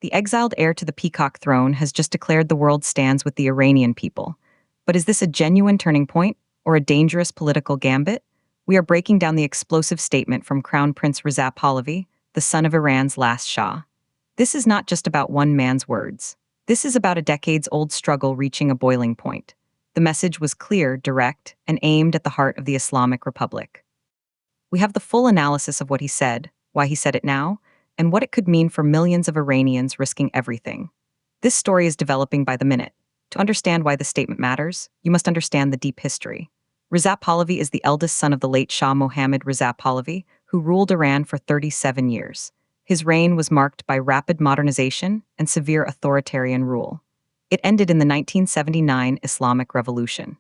The exiled heir to the peacock throne has just declared the world stands with the Iranian people. But is this a genuine turning point or a dangerous political gambit? We are breaking down the explosive statement from Crown Prince Reza Pahlavi, the son of Iran's last Shah. This is not just about one man's words. This is about a decades-old struggle reaching a boiling point. The message was clear, direct, and aimed at the heart of the Islamic Republic. We have the full analysis of what he said, why he said it now, and what it could mean for millions of Iranians risking everything. This story is developing by the minute. To understand why the statement matters, you must understand the deep history. Reza Pahlavi is the eldest son of the late Shah Mohammad Reza Pahlavi, who ruled Iran for 37 years. His reign was marked by rapid modernization and severe authoritarian rule. It ended in the 1979 Islamic Revolution.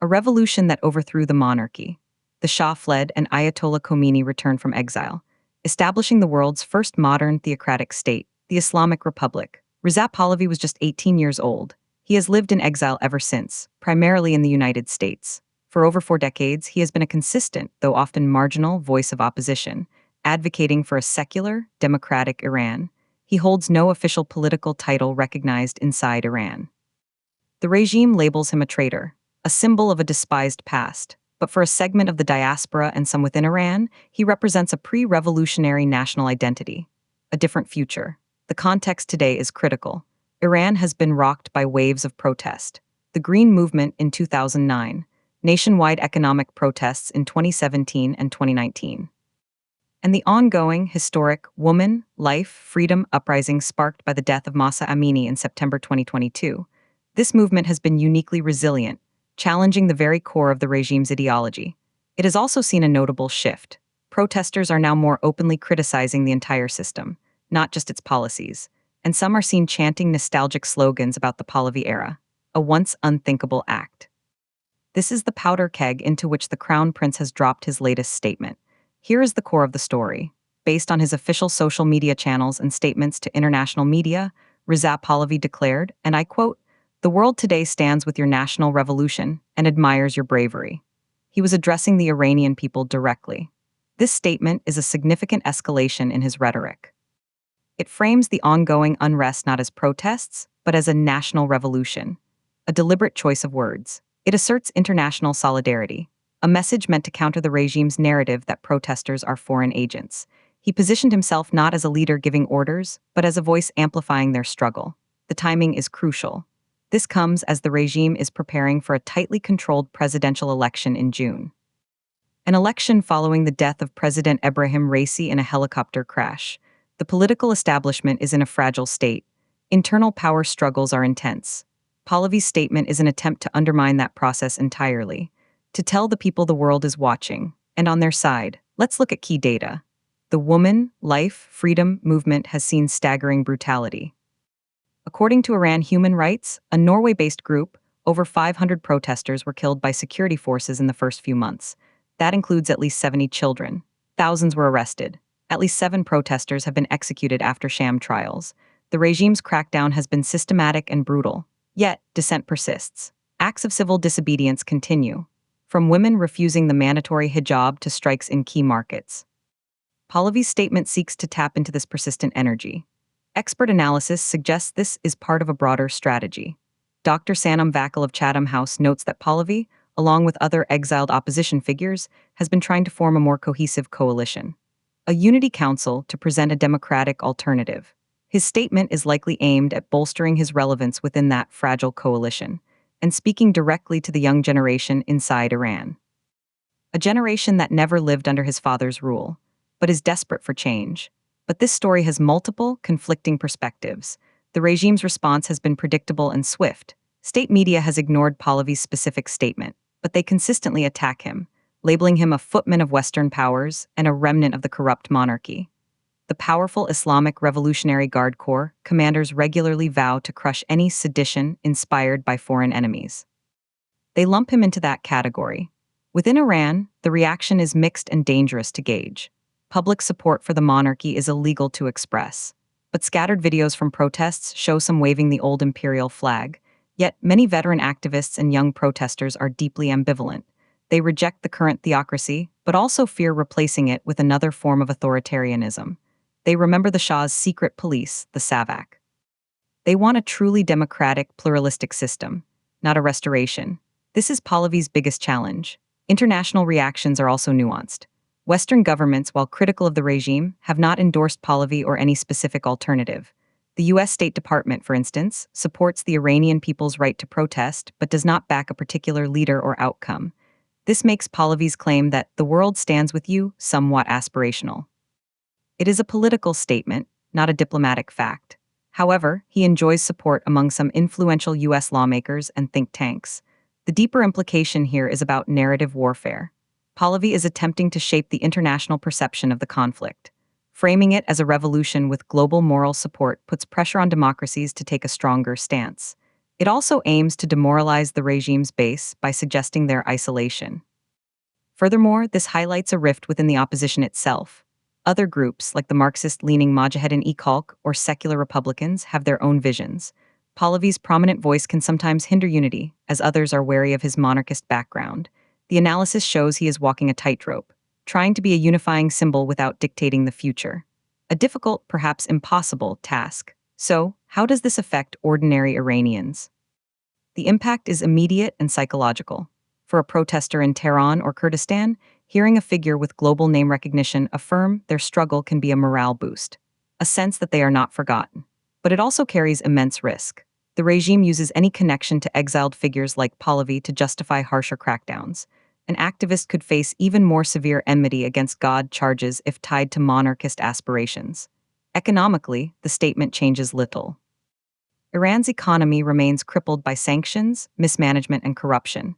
A revolution that overthrew the monarchy. The Shah fled and Ayatollah Khomeini returned from exile, establishing the world's first modern theocratic state, the Islamic Republic. Reza Pahlavi was just 18 years old. He has lived in exile ever since, primarily in the United States. For over 4 decades, he has been a consistent, though often marginal, voice of opposition, advocating for a secular, democratic Iran. He holds no official political title recognized inside Iran. The regime labels him a traitor, a symbol of a despised past. But for a segment of the diaspora and some within Iran, he represents a pre-revolutionary national identity, a different future. The context today is critical. Iran has been rocked by waves of protest. The Green Movement in 2009, nationwide economic protests in 2017 and 2019, and the ongoing, historic woman, life, freedom uprising sparked by the death of Mahsa Amini in September 2022. This movement has been uniquely resilient, challenging the very core of the regime's ideology. It has also seen a notable shift. Protesters are now more openly criticizing the entire system, not just its policies, and some are seen chanting nostalgic slogans about the Pahlavi era, a once unthinkable act. This is the powder keg into which the Crown Prince has dropped his latest statement. Here is the core of the story. Based on his official social media channels and statements to international media, Reza Pahlavi declared, and I quote, "The world today stands with your national revolution and admires your bravery." He was addressing the Iranian people directly. This statement is a significant escalation in his rhetoric. It frames the ongoing unrest not as protests, but as a national revolution, a deliberate choice of words. It asserts international solidarity, a message meant to counter the regime's narrative that protesters are foreign agents. He positioned himself not as a leader giving orders, but as a voice amplifying their struggle. The timing is crucial. This comes as the regime is preparing for a tightly controlled presidential election in June. An election following the death of President Ebrahim Raisi in a helicopter crash. The political establishment is in a fragile state. Internal power struggles are intense. Pahlavi's statement is an attempt to undermine that process entirely, to tell the people the world is watching, and on their side. Let's look at key data. The woman, life, freedom movement has seen staggering brutality. According to Iran Human Rights, a Norway-based group, over 500 protesters were killed by security forces in the first few months. That includes at least 70 children. Thousands were arrested. At least 7 protesters have been executed after sham trials. The regime's crackdown has been systematic and brutal. Yet, dissent persists. Acts of civil disobedience continue, from women refusing the mandatory hijab to strikes in key markets. Pahlavi's statement seeks to tap into this persistent energy. Expert analysis suggests this is part of a broader strategy. Dr. Sanam Vakil of Chatham House notes that Pahlavi, along with other exiled opposition figures, has been trying to form a more cohesive coalition, a unity council to present a democratic alternative. His statement is likely aimed at bolstering his relevance within that fragile coalition and speaking directly to the young generation inside Iran. A generation that never lived under his father's rule, but is desperate for change. But this story has multiple, conflicting perspectives. The regime's response has been predictable and swift. State media has ignored Pahlavi's specific statement, but they consistently attack him, labeling him a footman of Western powers and a remnant of the corrupt monarchy. The powerful Islamic Revolutionary Guard Corps commanders regularly vow to crush any sedition inspired by foreign enemies. They lump him into that category. Within Iran, the reaction is mixed and dangerous to gauge. Public support for the monarchy is illegal to express, but scattered videos from protests show some waving the old imperial flag. Yet, many veteran activists and young protesters are deeply ambivalent. They reject the current theocracy, but also fear replacing it with another form of authoritarianism. They remember the Shah's secret police, the Savak. They want a truly democratic, pluralistic system, not a restoration. This is Pahlavi's biggest challenge. International reactions are also nuanced. Western governments, while critical of the regime, have not endorsed Pahlavi or any specific alternative. The U.S. State Department, for instance, supports the Iranian people's right to protest but does not back a particular leader or outcome. This makes Pahlavi's claim that the world stands with you somewhat aspirational. It is a political statement, not a diplomatic fact. However, he enjoys support among some influential U.S. lawmakers and think tanks. The deeper implication here is about narrative warfare. Pahlavi is attempting to shape the international perception of the conflict. Framing it as a revolution with global moral support puts pressure on democracies to take a stronger stance. It also aims to demoralize the regime's base by suggesting their isolation. Furthermore, this highlights a rift within the opposition itself. Other groups, like the Marxist-leaning Mujahedin-e-Khalq or secular Republicans, have their own visions. Pahlavi's prominent voice can sometimes hinder unity, as others are wary of his monarchist background. The analysis shows he is walking a tightrope, trying to be a unifying symbol without dictating the future. A difficult, perhaps impossible, task. So, how does this affect ordinary Iranians? The impact is immediate and psychological. For a protester in Tehran or Kurdistan, hearing a figure with global name recognition affirm their struggle can be a morale boost, a sense that they are not forgotten. But it also carries immense risk. The regime uses any connection to exiled figures like Pahlavi to justify harsher crackdowns. An activist could face even more severe enmity against God charges if tied to monarchist aspirations. Economically, the statement changes little. Iran's economy remains crippled by sanctions, mismanagement, and corruption.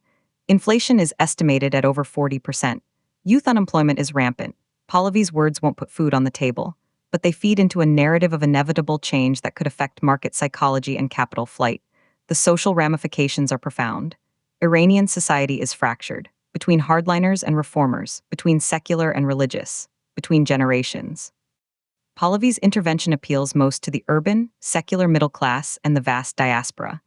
Inflation is estimated at over 40%. Youth unemployment is rampant. Pahlavi's words won't put food on the table, but they feed into a narrative of inevitable change that could affect market psychology and capital flight. The social ramifications are profound. Iranian society is fractured, between hardliners and reformers, between secular and religious, between generations. Pahlavi's intervention appeals most to the urban, secular middle class and the vast diaspora,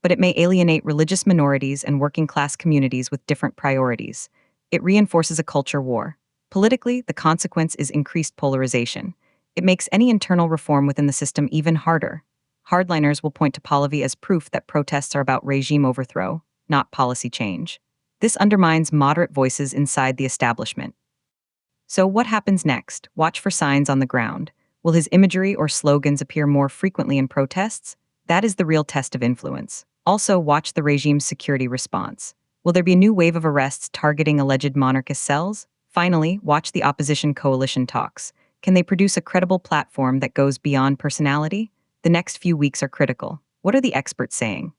but it may alienate religious minorities and working-class communities with different priorities. It reinforces a culture war. Politically, the consequence is increased polarization. It makes any internal reform within the system even harder. Hardliners will point to Pahlavi as proof that protests are about regime overthrow, not policy change. This undermines moderate voices inside the establishment. So what happens next? Watch for signs on the ground. Will his imagery or slogans appear more frequently in protests? That is the real test of influence. Also, watch the regime's security response. Will there be a new wave of arrests targeting alleged monarchist cells? Finally, watch the opposition coalition talks. Can they produce a credible platform that goes beyond personality? The next few weeks are critical. What are the experts saying?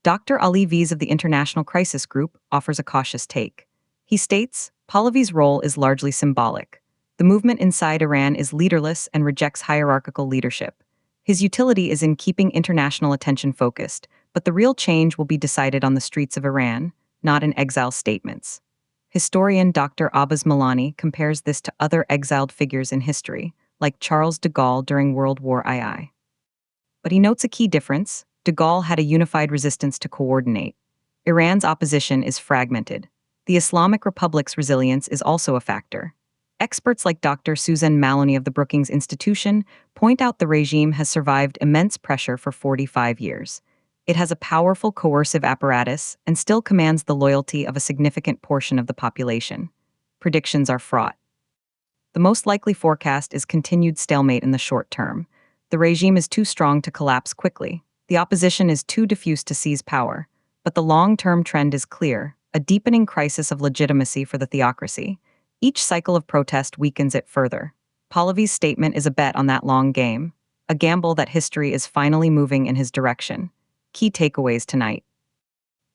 Dr. Ali Viz of the International Crisis Group offers a cautious take. He states, Pahlavi's role is largely symbolic. The movement inside Iran is leaderless and rejects hierarchical leadership. His utility is in keeping international attention focused, but the real change will be decided on the streets of Iran, not in exile statements. Historian Dr. Abbas Milani compares this to other exiled figures in history, like Charles de Gaulle during World War II. But he notes a key difference. De Gaulle had a unified resistance to coordinate. Iran's opposition is fragmented. The Islamic Republic's resilience is also a factor. Experts like Dr. Susan Maloney of the Brookings Institution point out the regime has survived immense pressure for 45 years. It has a powerful coercive apparatus and still commands the loyalty of a significant portion of the population. Predictions are fraught. The most likely forecast is continued stalemate in the short term. The regime is too strong to collapse quickly. The opposition is too diffuse to seize power. But the long-term trend is clear, a deepening crisis of legitimacy for the theocracy. Each cycle of protest weakens it further. Pahlavi's statement is a bet on that long game, a gamble that history is finally moving in his direction. Key takeaways tonight.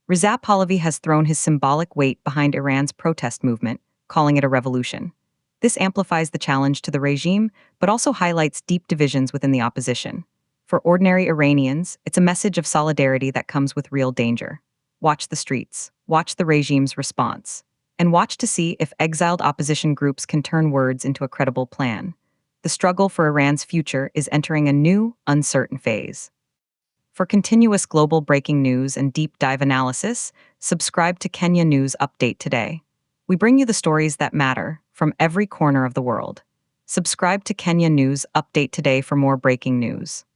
Reza Pahlavi has thrown his symbolic weight behind Iran's protest movement, calling it a revolution. This amplifies the challenge to the regime, but also highlights deep divisions within the opposition. For ordinary Iranians, it's a message of solidarity that comes with real danger. Watch the streets, watch the regime's response, and watch to see if exiled opposition groups can turn words into a credible plan. The struggle for Iran's future is entering a new, uncertain phase. For continuous global breaking news and deep dive analysis, subscribe to Kenya News Update today. We bring you the stories that matter from every corner of the world. Subscribe to Kenya News Update today for more breaking news.